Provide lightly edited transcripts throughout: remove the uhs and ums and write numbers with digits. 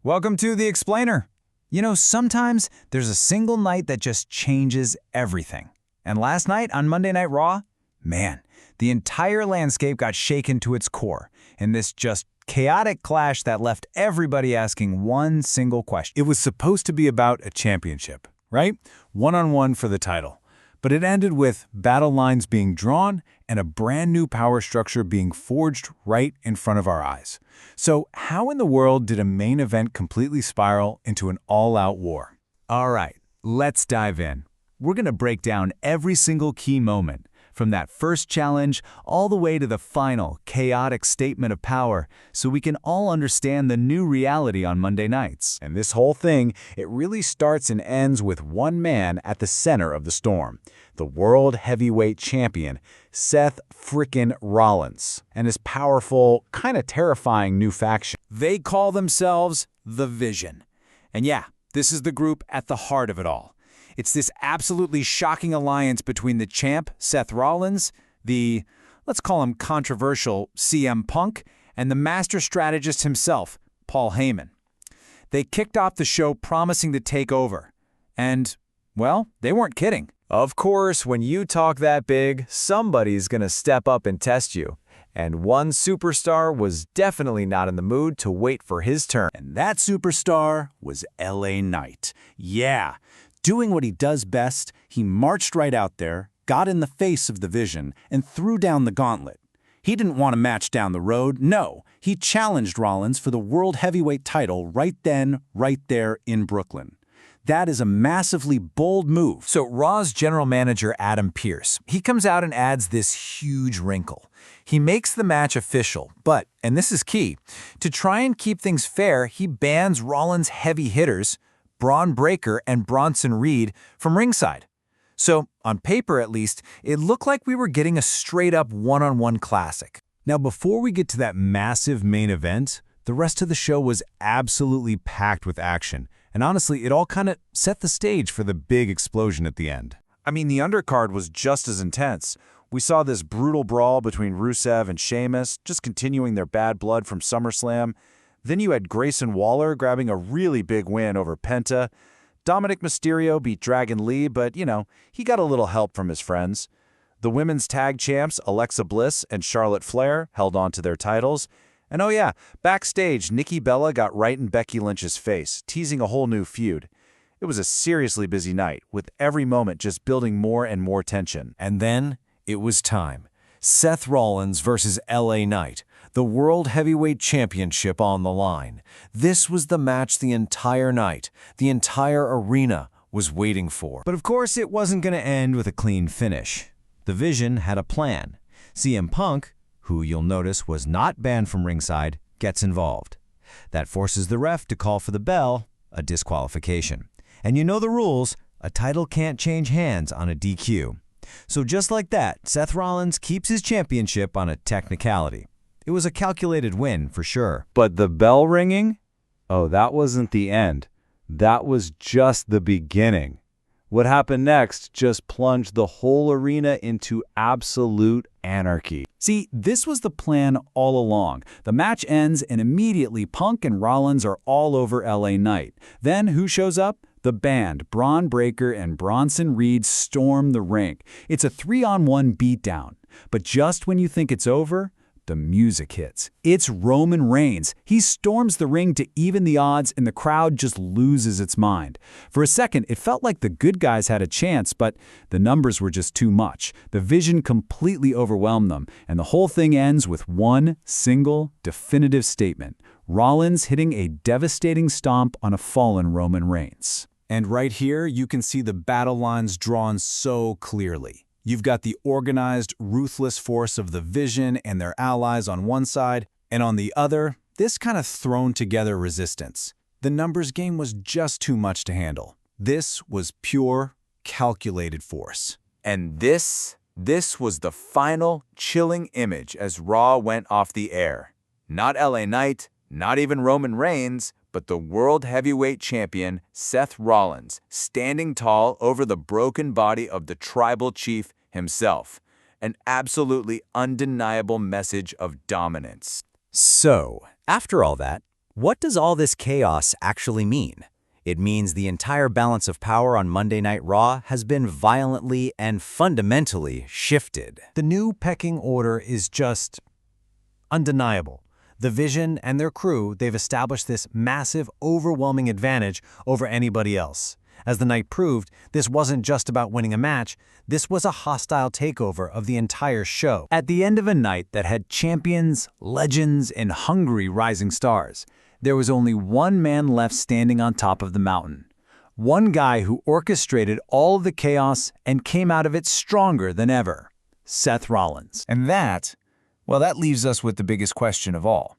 Welcome to The Explainer. You know, sometimes there's a single night that just changes everything. And last night on Monday Night Raw, man, the entire landscape got shaken to its core in this just chaotic clash that left everybody asking one single question. It was supposed to be about a championship, right? One-on-one for the title. But it ended with battle lines being drawn and a brand new power structure being forged right in front of our eyes. So how in the world did a main event completely spiral into an all-out war? All right, let's dive in. We're going to break down every single key moment, from that first challenge all the way to the final chaotic statement of power, so we can all understand the new reality on Monday nights. And this whole thing, it really starts and ends with one man at the center of the storm, the World Heavyweight Champion, Seth frickin' Rollins, and his powerful, kind of terrifying new faction. They call themselves The Vision. And yeah, this is the group at the heart of it all. It's this absolutely shocking alliance between the champ, Seth Rollins, the, let's call him controversial, CM Punk, and the master strategist himself, Paul Heyman. They kicked off the show promising to take over. And, well, they weren't kidding. Of course, when you talk that big, somebody's gonna step up and test you. And one superstar was definitely not in the mood to wait for his turn. And that superstar was LA Knight. Yeah. Doing what he does best, he marched right out there, got in the face of the Vision, and threw down the gauntlet. He didn't want a match down the road, no. He challenged Rollins for the World Heavyweight title right then, right there in Brooklyn. That is a massively bold move. So Raw's general manager, Adam Pearce, he comes out and adds this huge wrinkle. He makes the match official, but, and this is key, to try and keep things fair, he bans Rollins' heavy hitters, Braun Breaker and Bronson Reed, from ringside. So, on paper at least, it looked like we were getting a straight-up one-on-one classic. Now, before we get to that massive main event, the rest of the show was absolutely packed with action. And honestly, it all kind of set the stage for the big explosion at the end. I mean, the undercard was just as intense. We saw this brutal brawl between Rusev and Sheamus, just continuing their bad blood from SummerSlam. Then you had Grayson Waller grabbing a really big win over Penta. Dominik Mysterio beat Dragon Lee, but, you know, he got a little help from his friends. The women's tag champs, Alexa Bliss and Charlotte Flair, held on to their titles. And oh yeah, backstage, Nikki Bella got right in Becky Lynch's face, teasing a whole new feud. It was a seriously busy night, with every moment just building more and more tension. And then it was time. Seth Rollins versus LA Knight. The World Heavyweight Championship on the line. This was the match the entire night, the entire arena was waiting for. But of course, it wasn't going to end with a clean finish. The Vision had a plan. CM Punk, who you'll notice was not banned from ringside, gets involved. That forces the ref to call for the bell, a disqualification. And you know the rules, a title can't change hands on a DQ. So just like that, Seth Rollins keeps his championship on a technicality. It was a calculated win, for sure. But the bell ringing? Oh, that wasn't the end. That was just the beginning. What happened next just plunged the whole arena into absolute anarchy. See, this was the plan all along. The match ends and immediately Punk and Rollins are all over LA Knight. Then who shows up? The band, Braun Breaker and Bronson Reed, storm the ring. It's a 3-on-1 beatdown. But just when you think it's over, the music hits. It's Roman Reigns. He storms the ring to even the odds, and the crowd just loses its mind. For a second, it felt like the good guys had a chance, but the numbers were just too much. The Vision completely overwhelmed them, and the whole thing ends with one single, definitive statement. Rollins hitting a devastating stomp on a fallen Roman Reigns. And right here, you can see the battle lines drawn so clearly. You've got the organized, ruthless force of the Vision and their allies on one side, and on the other, this kind of thrown-together resistance. The numbers game was just too much to handle. This was pure, calculated force. And this was the final chilling image as Raw went off the air. Not LA Knight, not even Roman Reigns, but the World Heavyweight Champion, Seth Rollins, standing tall over the broken body of the tribal chief himself. An absolutely undeniable message of dominance. So, after all that, What does all this chaos actually mean? It means the entire balance of power on Monday Night Raw has been violently and fundamentally shifted. The new pecking order is just undeniable. The Vision and their crew, they've established this massive, overwhelming advantage over anybody else. As the night proved, this wasn't just about winning a match, this was a hostile takeover of the entire show. At the end of a night that had champions, legends, and hungry rising stars, there was only one man left standing on top of the mountain. One guy who orchestrated all of the chaos and came out of it stronger than ever. Seth Rollins. And that leaves us with the biggest question of all.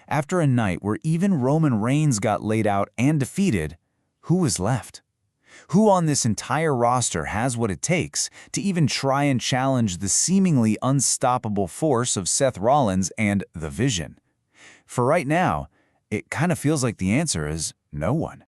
After a night where even Roman Reigns got laid out and defeated, who was left? Who on this entire roster has what it takes to even try and challenge the seemingly unstoppable force of Seth Rollins and the Vision? For right now, it kind of feels like the answer is no one.